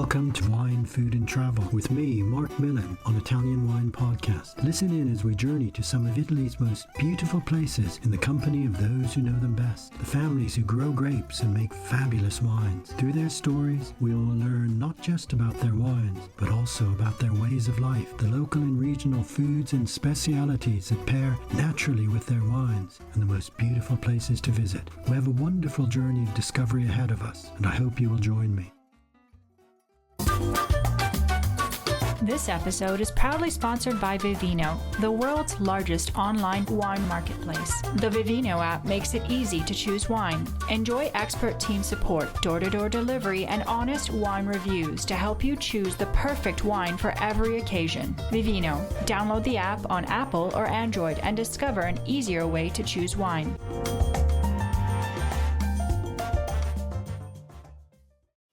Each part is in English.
Welcome to Wine, Food and Travel with me, Marc Millon, on Italian Wine Podcast. Listen in as we journey to some of Italy's most beautiful places in the company of those who know them best, the families who grow grapes and make fabulous wines. Through their stories, we will learn not just about their wines, but also about their ways of life, the local and regional foods and specialities that pair naturally with their wines, and the most beautiful places to visit. We have a wonderful journey of discovery ahead of us, and I hope you will join me. This episode is proudly sponsored by Vivino, the world's largest online wine marketplace. The Vivino app makes it easy to choose wine. Enjoy expert team support, door-to-door delivery, and honest wine reviews to help you choose the perfect wine for every occasion. Vivino. Download the app on Apple or Android and discover an easier way to choose wine.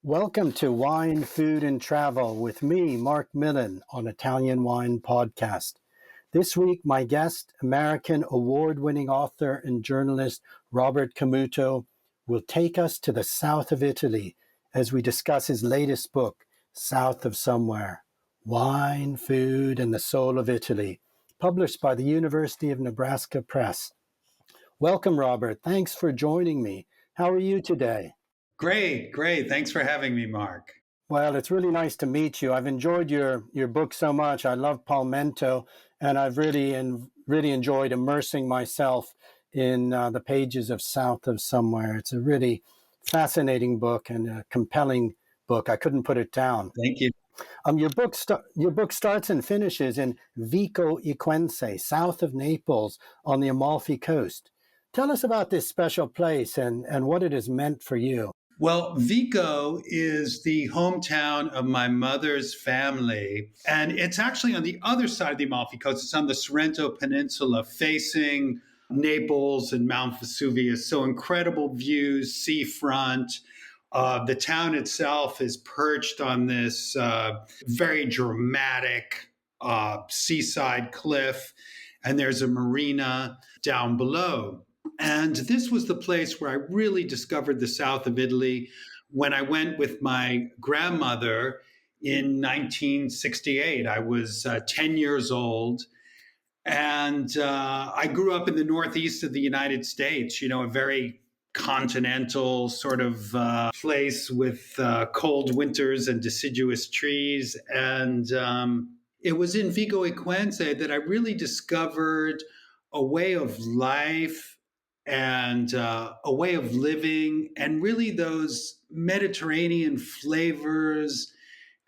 Welcome to Wine, Food and Travel with me, Marc Millon, on Italian Wine Podcast. This week, my guest, American award-winning author and journalist Robert Camuto, will take us to the south of Italy as we discuss his latest book, South of Somewhere, Wine, Food and the Soul of Italy, published by the University of Nebraska Press. Welcome, Robert. Thanks for joining me. How are you today? Great. Thanks for having me, Marc. Well, it's really nice to meet you. I've enjoyed your book so much. I love Palmento, and I've really enjoyed immersing myself in the pages of South of Somewhere. It's a really fascinating book and a compelling book. I couldn't put it down. Thank you. Your book starts and finishes in Vico Equense, south of Naples, on the Amalfi Coast. Tell us about this special place and what it has meant for you. Well, Vico is the hometown of my mother's family, and it's actually on the other side of the Amalfi Coast. It's on the Sorrento Peninsula, facing Naples and Mount Vesuvius. So incredible views, seafront. The town itself is perched on this very dramatic seaside cliff, and there's a marina down below. And this was the place where I really discovered the south of Italy when I went with my grandmother in 1968. I was 10 years old, and I grew up in the northeast of the United States, a very continental sort of place with cold winters and deciduous trees. And it was in Vico Equense that I really discovered a way of life and a way of living, and really those Mediterranean flavors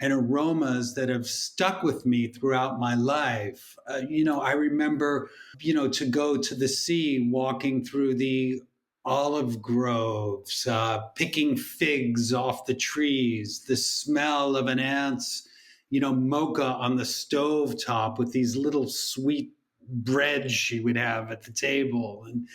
and aromas that have stuck with me throughout my life. I remember, to go to the sea, walking through the olive groves, picking figs off the trees, the smell of an aunt's, mocha on the stovetop with these little sweet breads she would have at the table. And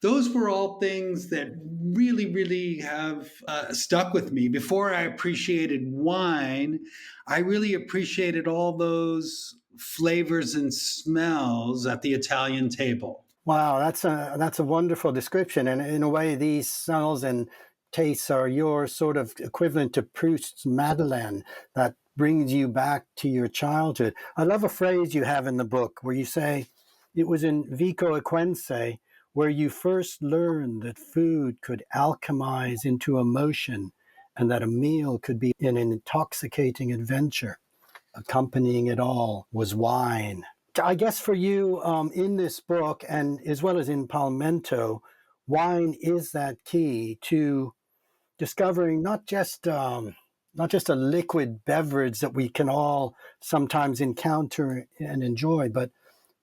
those were all things that really, really have stuck with me. Before I appreciated wine, I really appreciated all those flavors and smells at the Italian table. Wow, that's a wonderful description. And in a way, these smells and tastes are your sort of equivalent to Proust's Madeleine that brings you back to your childhood. I love a phrase you have in the book where you say, it was in Vico Equense where you first learned that food could alchemize into emotion and that a meal could be an intoxicating adventure. Accompanying it all was wine. I guess for you, in this book, and as well as in Palmento, wine is that key to discovering not just a liquid beverage that we can all sometimes encounter and enjoy, but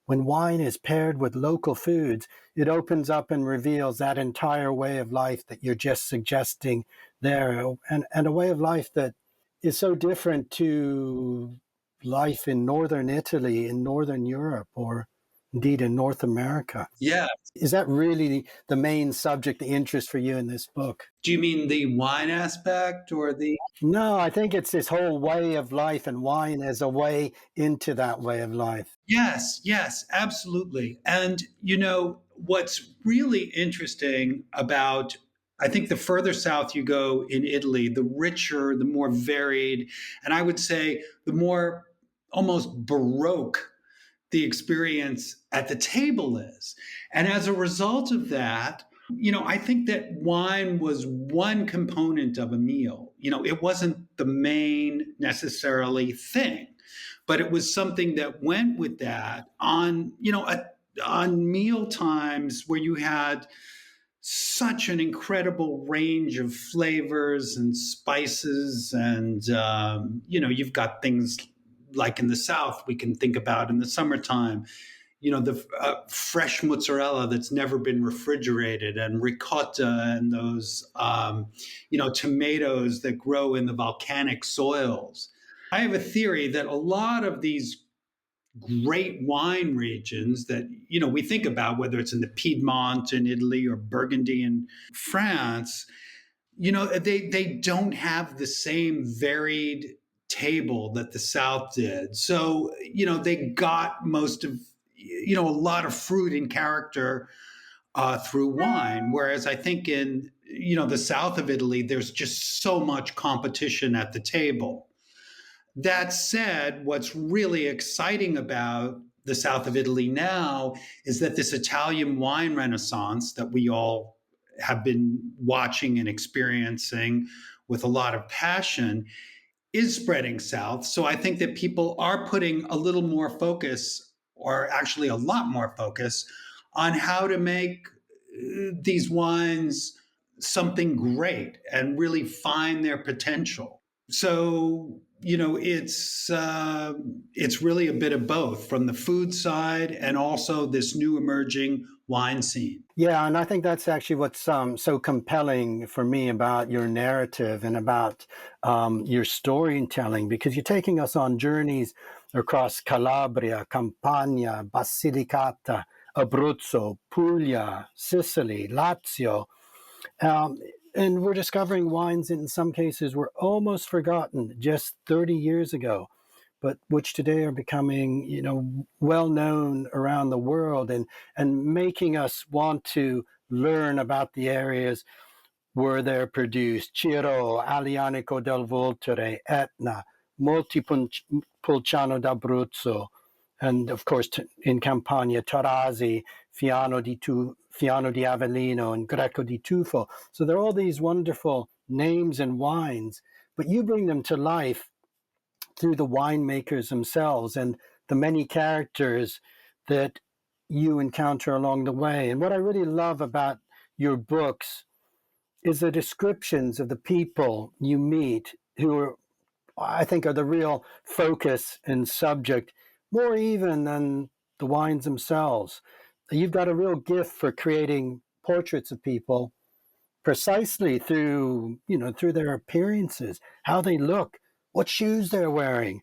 when wine is paired with local foods, it opens up and reveals that entire way of life that you're just suggesting there, and a way of life that is so different to life in northern Italy, in northern Europe, or indeed in North America. Yeah. Is that really the main subject, the interest for you in this book? Do you mean the wine aspect or the... No, I think it's this whole way of life, and wine as a way into that way of life. Yes, absolutely. And, what's really interesting about I think the further south you go in Italy, the richer, the more varied, and I would say the more almost Baroque the experience at the table is. And as a result of that, I think that wine was one component of a meal. It wasn't the main necessarily thing, but it was something that went with that on meal times where you had such an incredible range of flavors and spices. And, you've got things like in the South, we can think about in the summertime, the fresh mozzarella that's never been refrigerated, and ricotta, and those, tomatoes that grow in the volcanic soils. I have a theory that a lot of these great wine regions that we think about, whether it's in the Piedmont in Italy or Burgundy in France, they don't have the same varied table that the South did. So they got most of a lot of fruit and character through wine, whereas I think in the south of Italy there's just so much competition at the table. That said, what's really exciting about the south of Italy now is that this Italian wine renaissance that we all have been watching and experiencing with a lot of passion is spreading south. So I think that people are putting a little more focus, or actually a lot more focus, on how to make these wines something great and really find their potential. So it's really a bit of both, from the food side and also this new emerging wine scene. Yeah, and I think that's actually what's so compelling for me about your narrative and about your storytelling, because you're taking us on journeys across Calabria, Campania, Basilicata, Abruzzo, Puglia, Sicily, Lazio. And we're discovering wines in some cases were almost forgotten just 30 years ago, but which today are becoming, well known around the world, and making us want to learn about the areas where they're produced. Ciro, Alianico del Voltere, Etna, Montepulciano d'Abruzzo, and of course in Campania, Tarasi, Fiano di Avellino, and Greco di Tufo. So there are all these wonderful names and wines, but you bring them to life through the winemakers themselves and the many characters that you encounter along the way. And what I really love about your books is the descriptions of the people you meet, who are, I think, are the real focus and subject, more even than the wines themselves. You've got a real gift for creating portraits of people precisely through their appearances, how they look, what shoes they're wearing,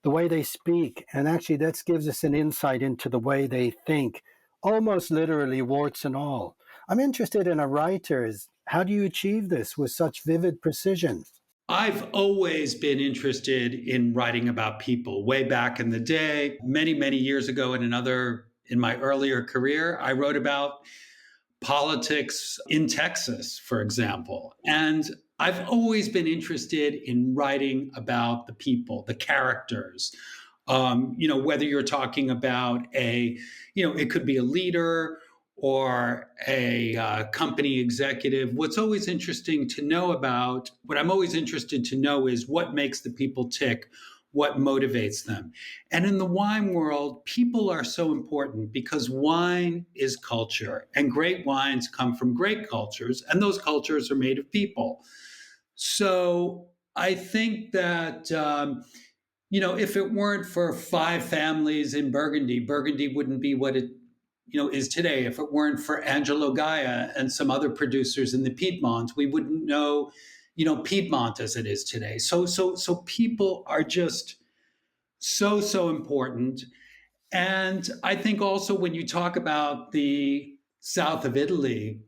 the way they speak. And actually that gives us an insight into the way they think, almost literally warts and all. I'm interested in a writer's. How do you achieve this with such vivid precision? I've always been interested in writing about people. Way back in the day, many, many years ago, in my earlier career, I wrote about politics in Texas, for example. And I've always been interested in writing about the people, the characters. Whether you're talking about it could be a leader or a company executive. What I'm always interested to know is what makes the people tick, what motivates them. And in the wine world, people are so important because wine is culture, and great wines come from great cultures, and those cultures are made of people. So I think that, if it weren't for 5 families in Burgundy, Burgundy wouldn't be what it is today. If it weren't for Angelo Gaia and some other producers in the Piedmont, we wouldn't know, Piedmont as it is today. So people are just so important. And I think also when you talk about the south of Italy,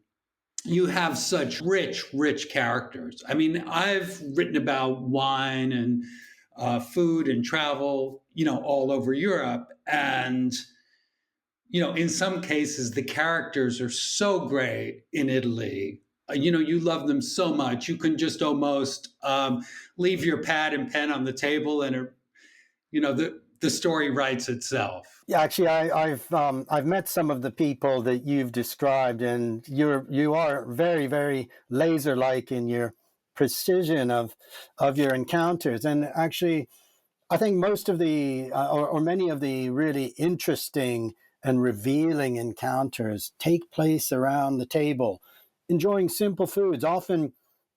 you have such rich characters. I mean, I've written about wine and food and travel, all over Europe. And in some cases, the characters are so great in Italy you love them so much. You can just almost leave your pad and pen on the table, and the story writes itself. Yeah, actually, I've met some of the people that you've described, and you are very, very laser like in your precision of your encounters. And actually, I think most of the or many of the really interesting and revealing encounters take place around the table, enjoying simple foods, often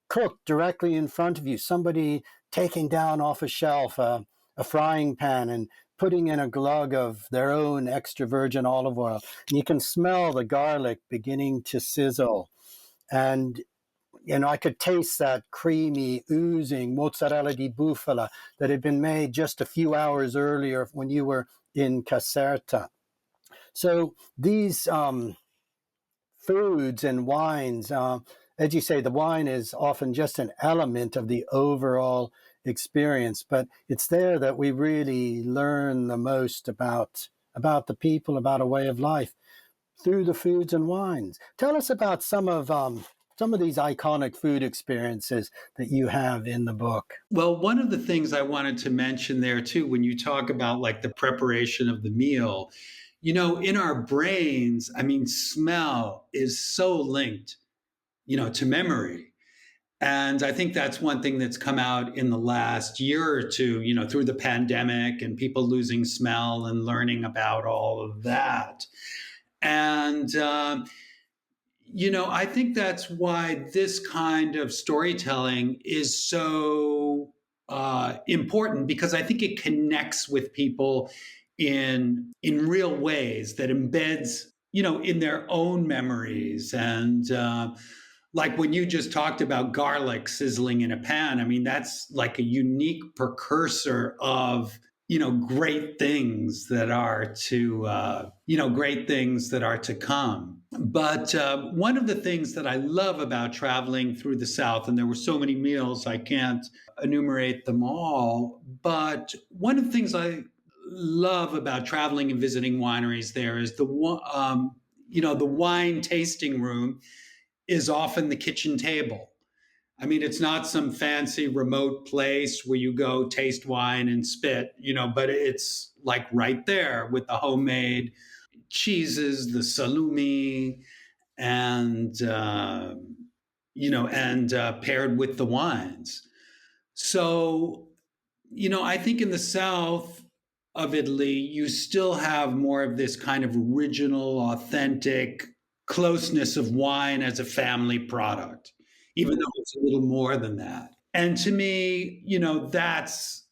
cooked directly in front of you. Somebody taking down off a shelf a frying pan and putting in a glug of their own extra virgin olive oil. And you can smell the garlic beginning to sizzle. And I could taste that creamy, oozing mozzarella di bufala that had been made just a few hours earlier when you were in Caserta. So these foods and wines, as you say, the wine is often just an element of the overall experience, but it's there that we really learn the most about the people, about a way of life through the foods and wines. Tell us about some of these iconic food experiences that you have in the book. Well, one of the things I wanted to mention there too, when you talk about like the preparation of the meal, in our brains, I mean, smell is so linked, to memory. And I think that's one thing that's come out in the last year or two, through the pandemic and people losing smell and learning about all of that. And, I think that's why this kind of storytelling is so important, because I think it connects with people in real ways that embeds, in their own memories. And like when you just talked about garlic sizzling in a pan, I mean, that's like a unique precursor of great things that are to come. But one of the things that I love about traveling through the South, and there were so many meals I can't enumerate them all, but one of the things I love about traveling and visiting wineries there is the wine tasting room is often the kitchen table. I mean, it's not some fancy remote place where you go taste wine and spit, but it's like right there with the homemade cheeses, the salumi, and, paired with the wines. So, I think in the south of Italy, you still have more of this kind of original, authentic closeness of wine as a family product, even though it's a little more than that. And to me, that's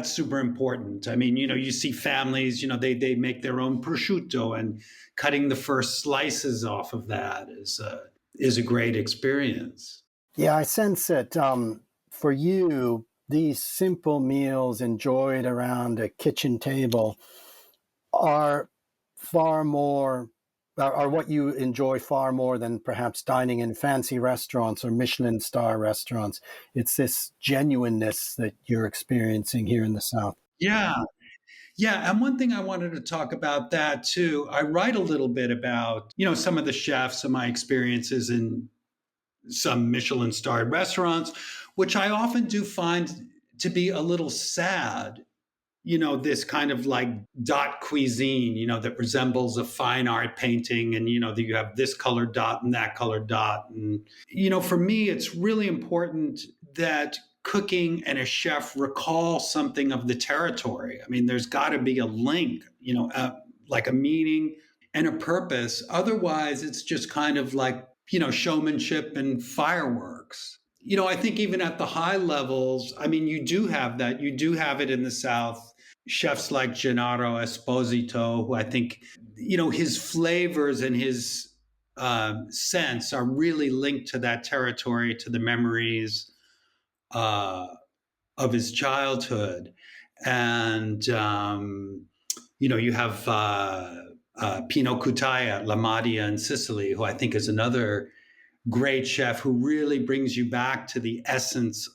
super important. I mean, you see families, they make their own prosciutto, and cutting the first slices off of that is a great experience. Yeah, I sense that for you, these simple meals enjoyed around a kitchen table are what you enjoy far more than perhaps dining in fancy restaurants or Michelin star restaurants. It's this genuineness that you're experiencing here in the South. Yeah. Yeah. And one thing I wanted to talk about that too, I write a little bit about, some of the chefs and my experiences in some Michelin starred restaurants, which I often do find to be a little sad. This kind of like dot cuisine, that resembles a fine art painting, and, that you have this colored dot and that colored dot. And, for me, it's really important that cooking and a chef recall something of the territory. I mean, there's got to be a link, like a meaning and a purpose. Otherwise, it's just kind of like, showmanship and fireworks. I think even at the high levels, I mean, you do have that. You do have it in the South. Chefs like Gennaro Esposito, who I think, his flavors and his sense are really linked to that territory, to the memories of his childhood. And, you have Pino Cutaia at La Madia in Sicily, who I think is another great chef who really brings you back to the essence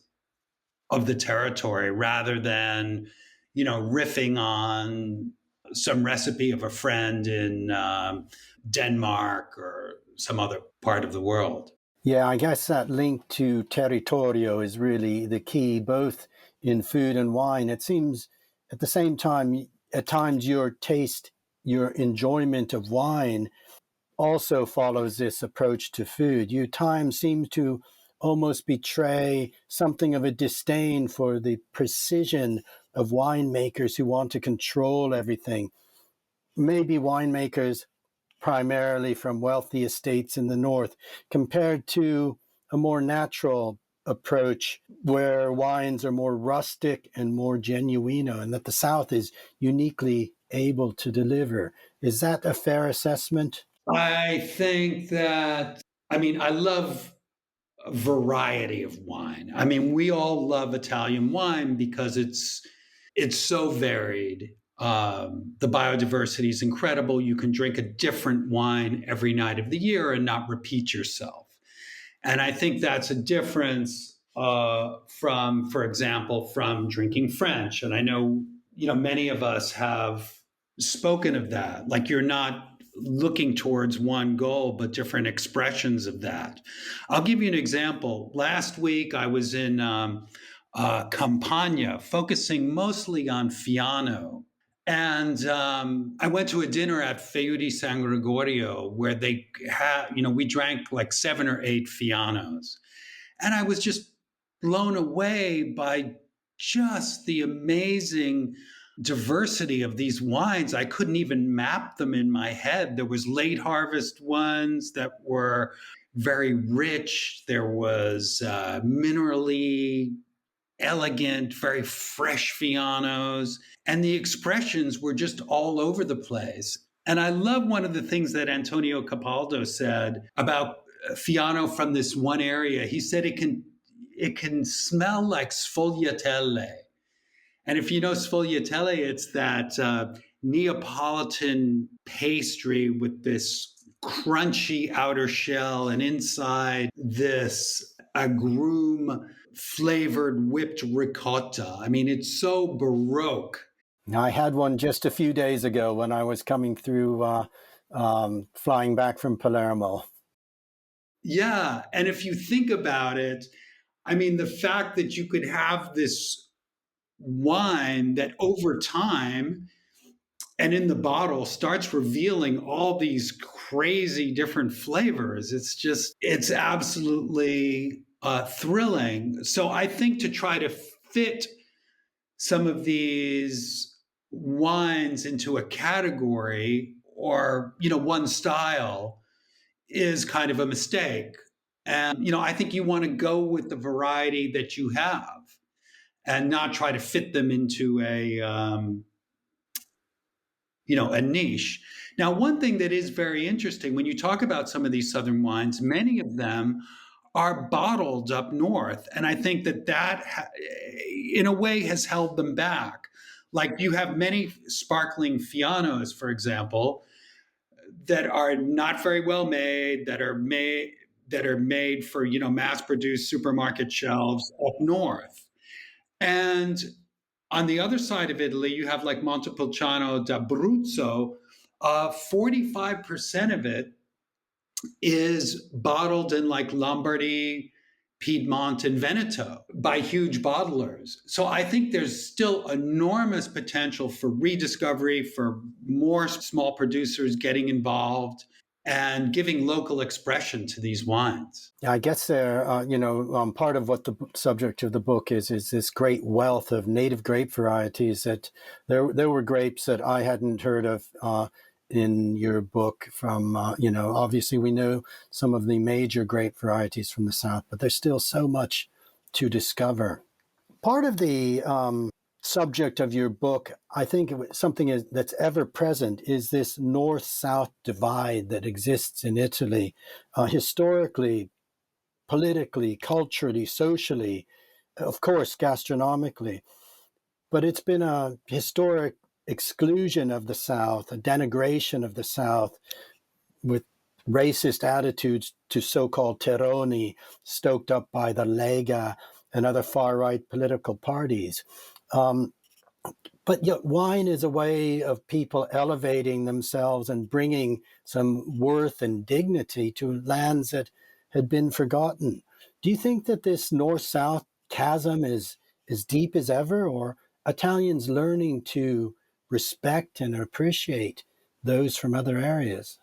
of the territory rather than, riffing on some recipe of a friend in Denmark or some other part of the world. Yeah, I guess that link to territorio is really the key, both in food and wine. It seems at the same time, at times your taste, your enjoyment of wine also follows this approach to food. Your time seems to almost betray something of a disdain for the precision of winemakers who want to control everything. Maybe winemakers primarily from wealthy estates in the north, compared to a more natural approach where wines are more rustic and more genuino, and that the South is uniquely able to deliver. Is that a fair assessment? I think that, I love a variety of wine. We all love Italian wine because it's so varied. The biodiversity is incredible. You can drink a different wine every night of the year and not repeat yourself. And I think that's a difference from, for example, from drinking French. And I know, many of us have spoken of that. Like you're not looking towards one goal, but different expressions of that. I'll give you an example. Last week, I was in Campania, focusing mostly on Fiano. And I went to a dinner at Feu di San Gregorio where they had, we drank like 7 or 8 Fianos. And I was just blown away by just the amazing diversity of these wines. I couldn't even map them in my head. There was late harvest ones that were very rich. There was minerally elegant, very fresh Fianos, and the expressions were just all over the place. And I love one of the things that Antonio Capaldo said about Fiano from this one area. He said it can smell like sfogliatelle. And if you know sfogliatelle, it's that Neapolitan pastry with this crunchy outer shell and inside this agrume flavored whipped ricotta. It's so Baroque. I had one just a few days ago when I was coming through, flying back from Palermo. Yeah. And if you think about it, the fact that you could have this wine that over time and in the bottle starts revealing all these crazy different flavors. It's absolutely thrilling. So I think to try to fit some of these wines into a category or, one style is kind of a mistake. And, I think you want to go with the variety that you have and not try to fit them into a niche. Now, one thing that is very interesting when you talk about some of these Southern wines, many of them are bottled up north. And I think that in a way has held them back. Like you have many sparkling Fianos, for example, that are not very well made, that are made for, mass produced supermarket shelves up north. And on the other side of Italy, you have like Montepulciano d'Abruzzo. 45% of it is bottled in like Lombardy, Piedmont, and Veneto by huge bottlers. So I think there's still enormous potential for rediscovery, for more small producers getting involved and giving local expression to these wines. I guess part of what the subject of the book is this great wealth of native grape varieties that there were grapes that I hadn't heard of in your book from, obviously we know some of the major grape varieties from the South, but there's still so much to discover. Part of the subject of your book, I think something that's ever present is this north-south divide that exists in Italy, historically, politically, culturally, socially, of course, gastronomically. But it's been a historic exclusion of the South, a denigration of the South with racist attitudes to so-called terroni stoked up by the Lega and other far-right political parties. But yet, wine is a way of people elevating themselves and bringing some worth and dignity to lands that had been forgotten. Do you think that this north south chasm is as deep as ever, or Italians learning to respect and appreciate those from other areas,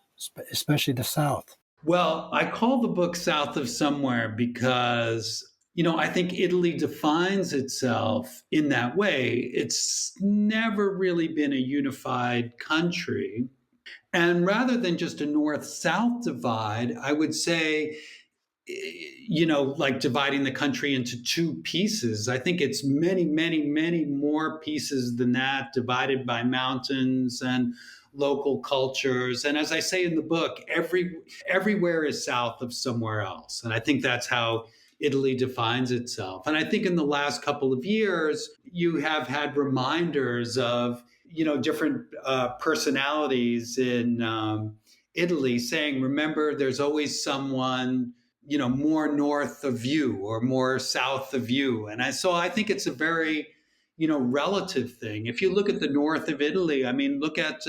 especially the south? Well, I call the book South of Somewhere because, I think Italy defines itself in that way. It's never really been a unified country. And rather than just a north south divide, I would say, like dividing the country into two pieces. I think it's many, many, many more pieces than that, divided by mountains and local cultures. And as I say in the book, everywhere is south of somewhere else. And I think that's how Italy defines itself. And I think in the last couple of years, you have had reminders of, different personalities in Italy saying, remember, there's always someone more north of you or more south of you. So I think it's a very relative thing. If you look at the north of Italy, I mean, look at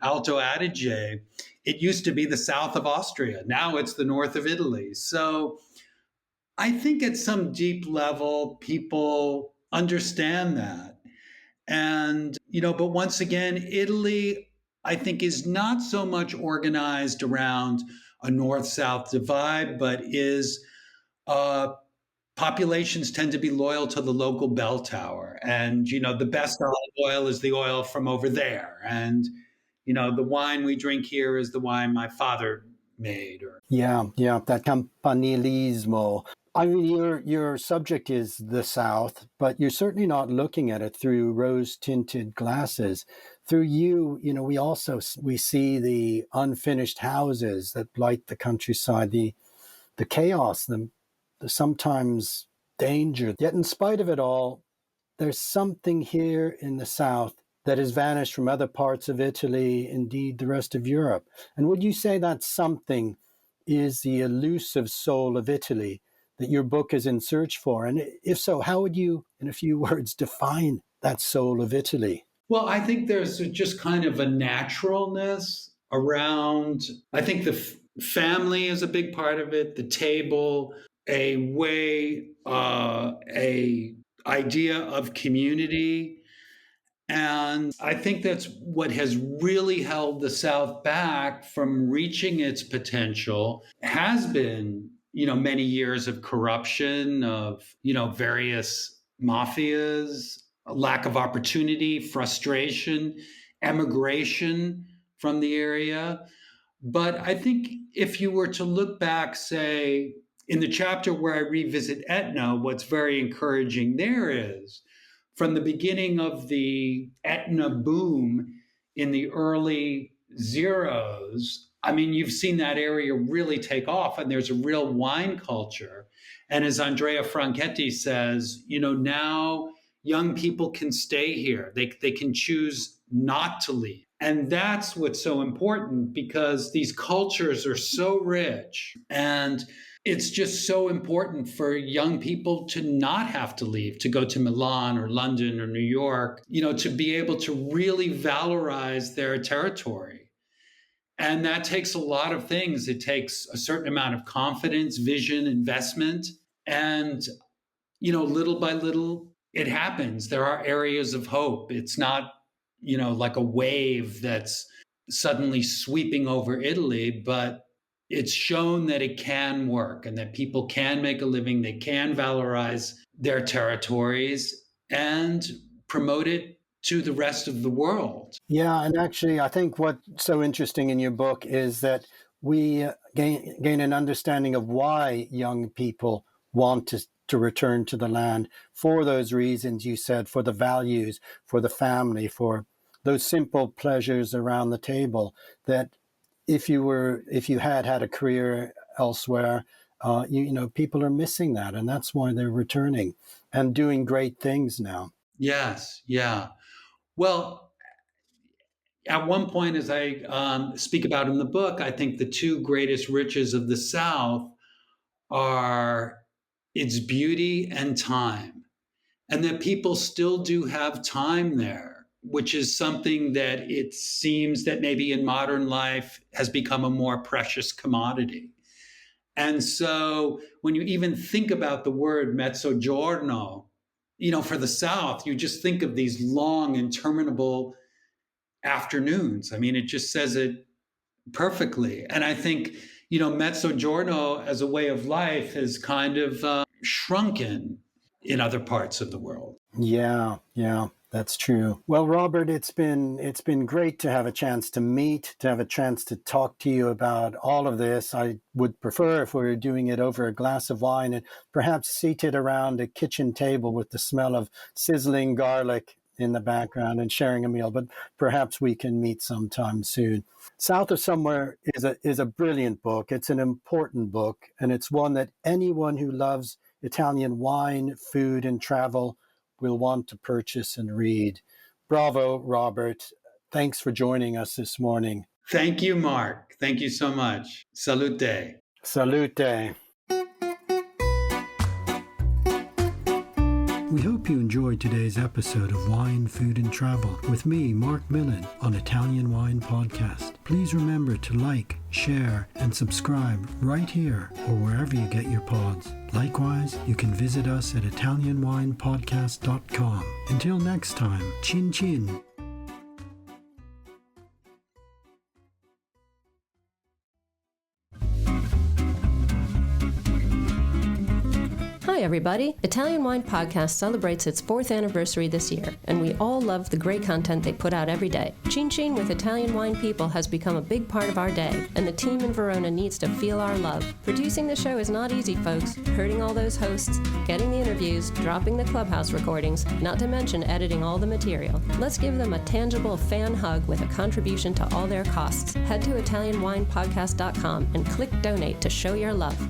Alto Adige. It used to be the south of Austria. Now it's the north of Italy. So I think at some deep level people understand that. And but once again, Italy, I think, is not so much organized around a north-south divide, but is uh, populations tend to be loyal to the local bell tower. And the best olive oil is the oil from over there. And the wine we drink here is the wine my father made. Or Yeah, that campanilismo. I mean, your subject is the South, but you're certainly not looking at it through rose-tinted glasses. Through you, we see the unfinished houses that blight the countryside, the chaos, the sometimes danger. Yet, in spite of it all, there's something here in the South that has vanished from other parts of Italy, indeed the rest of Europe. And would you say that something is the elusive soul of Italy that your book is in search for? And if so, how would you, in a few words, define that soul of Italy? well, I think there's just kind of a naturalness around. I think the family is a big part of it. The table, a way, a idea of community. And I think that's what has really held the South back from reaching its potential has been, many years of corruption, of, various mafias, a lack of opportunity, frustration, emigration from the area. But I think if you were to look back, say, in the chapter where I revisit Etna, what's very encouraging there is from the beginning of the Etna boom in the early zeros, I mean, you've seen that area really take off, and there's a real wine culture. And as Andrea Franchetti says, now young people can stay here. They can choose not to leave. And that's what's so important because these cultures are so rich. And it's just so important for young people to not have to leave, to go to Milan or London or New York, to be able to really valorize their territory. And that takes a lot of things. It takes a certain amount of confidence, vision, investment. And, little by little, it happens. There are areas of hope. It's not, like a wave that's suddenly sweeping over Italy, but it's shown that it can work and that people can make a living, they can valorize their territories and promote it to the rest of the world. Yeah, and actually, I think what's so interesting in your book is that we gain an understanding of why young people want to return to the land for those reasons you said, for the values, for the family, for those simple pleasures around the table that if you had a career elsewhere, people are missing that, and that's why they're returning and doing great things now. Yes, yeah. Well, at one point, as I speak about in the book, I think the two greatest riches of the South are its beauty and time. and that people still do have time there, which is something that it seems that maybe in modern life has become a more precious commodity. And so when you even think about the word mezzogiorno, for the South, you just think of these long, interminable afternoons. I mean, it just says it perfectly. And I think, mezzogiorno as a way of life has kind of shrunken in other parts of the world. Yeah, that's true. Well, Robert, it's been great to have a chance to meet, to have a chance to talk to you about all of this. I would prefer if we were doing it over a glass of wine and perhaps seated around a kitchen table with the smell of sizzling garlic in the background and sharing a meal, but perhaps we can meet sometime soon. South of Somewhere is a brilliant book. It's an important book, and it's one that anyone who loves Italian wine, food, and travel will want to purchase and read. Bravo, Robert. Thanks for joining us this morning. Thank you, Mark. Thank you so much. Salute. Salute. We hope you enjoyed today's episode of Wine, Food and Travel with me, Marc Millon, on Italian Wine Podcast. Please remember to like, share, and subscribe right here or wherever you get your pods. Likewise, you can visit us at ItalianWinePodcast.com. Until next time, chin chin. Hi everybody! Italian Wine Podcast celebrates its 4th anniversary this year, and we all love the great content they put out every day. Chin Chin with Italian wine people has become a big part of our day, and the team in Verona needs to feel our love. Producing the show is not easy, folks. Herding all those hosts, getting the interviews, dropping the clubhouse recordings, not to mention editing all the material. Let's give them a tangible fan hug with a contribution to all their costs. Head to ItalianWinePodcast.com and click donate to show your love.